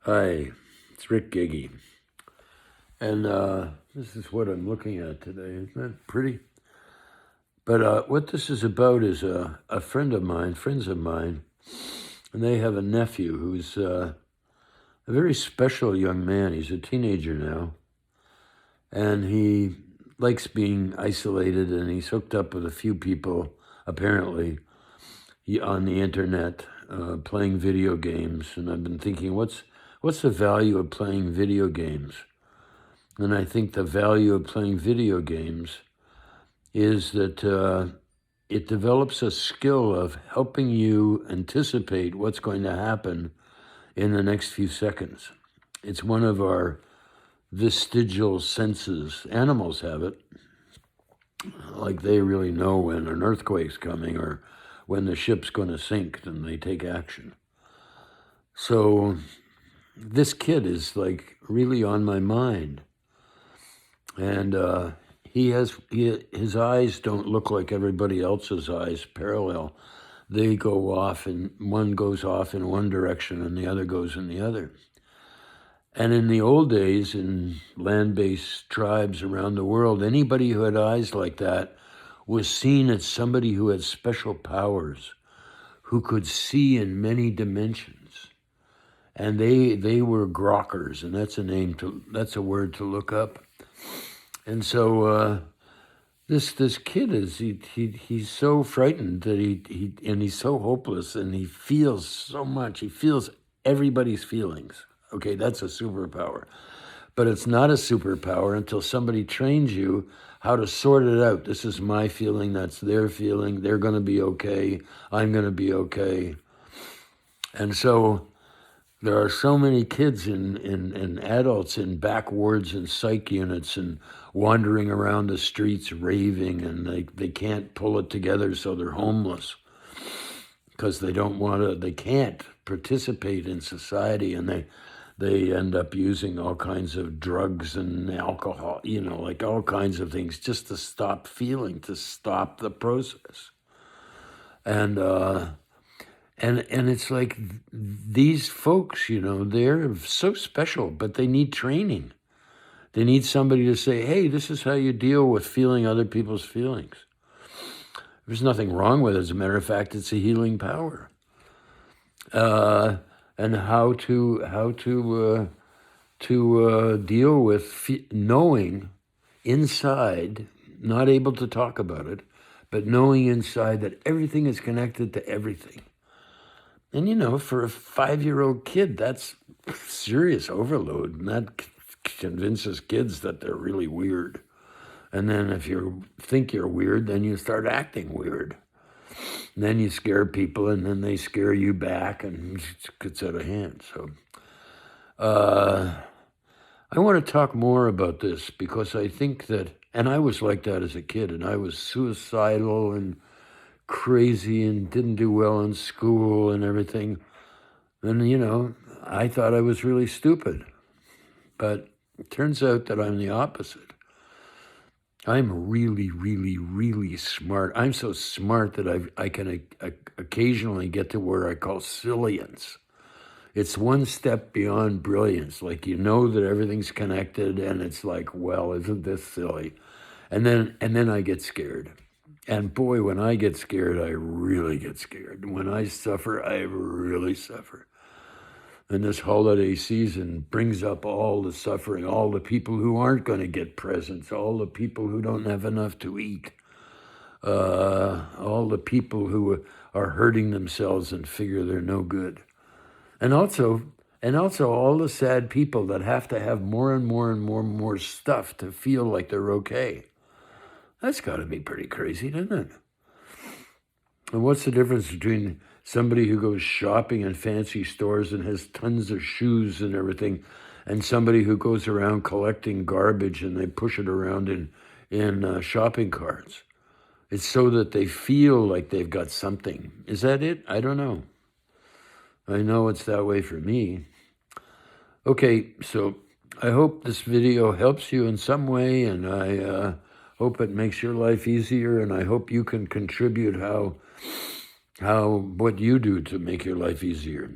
Hi, it's Rick Giggy. And this is what I'm looking at today. Isn't that pretty? But what this is about is a friends of mine, and they have a nephew who's a very special young man. He's a teenager now, and he likes being isolated, and he's hooked up with a few people, apparently, on the internet, playing video games. And I've been thinking, what's the value of playing video games? And I think the value of playing video games is that it develops a skill of helping you anticipate what's going to happen in the next few seconds. It's one of our vestigial senses. Animals have it, like they really know when an earthquake's coming or when the ship's going to sink, then they take action. So this kid is like really on my mind. And his eyes don't look like everybody else's eyes parallel. They go off, and one goes off in one direction and the other goes in the other. And in the old days, in land-based tribes around the world, anybody who had eyes like that was seen as somebody who had special powers, who could see in many dimensions. And they were Grokkers, and that's a word to look up. And so this kid he's so frightened that he's so hopeless, and he feels so much. He feels everybody's feelings. Okay, that's a superpower. But it's not a superpower until somebody trains you how to sort it out. This is my feeling, that's their feeling. They're going to be okay. I'm going to be okay. And so there are so many kids and adults in back wards and psych units and wandering around the streets raving, and they can't pull it together, so they're homeless because they can't participate in society, and they end up using all kinds of drugs and alcohol, like all kinds of things just to stop feeling, to stop the process. And it's like these folks, they're so special, but they need training. They need somebody to say, hey, this is how you deal with feeling other people's feelings. There's nothing wrong with it. As a matter of fact, it's a healing power. And how to deal with knowing inside, not able to talk about it, but knowing inside that everything is connected to everything. And for a 5-year-old kid, that's serious overload, and that convinces kids that they're really weird. And then if you think you're weird, then you start acting weird. And then you scare people, and then they scare you back, and it gets out of hand. So I want to talk more about this because I think that, and I was like that as a kid, and I was suicidal and crazy and didn't do well in school and everything. And, I thought I was really stupid. But it turns out that I'm the opposite. I'm really, really, really smart. I'm so smart that I can occasionally get to where I call sillience. It's one step beyond brilliance. Like, that everything's connected, and it's like, well, isn't this silly? And then I get scared. And boy, when I get scared, I really get scared. When I suffer, I really suffer. And this holiday season brings up all the suffering, all the people who aren't going to get presents, all the people who don't have enough to eat, all the people who are hurting themselves and figure they're no good. And also all the sad people that have to have more and more and more and more stuff to feel like they're okay. That's got to be pretty crazy, doesn't it? And what's the difference between somebody who goes shopping in fancy stores and has tons of shoes and everything, and somebody who goes around collecting garbage and they push it around in shopping carts? It's so that they feel like they've got something. Is that it? I don't know. I know it's that way for me. Okay, so I hope this video helps you in some way, and I hope it makes your life easier, and I hope you can contribute what you do to make your life easier.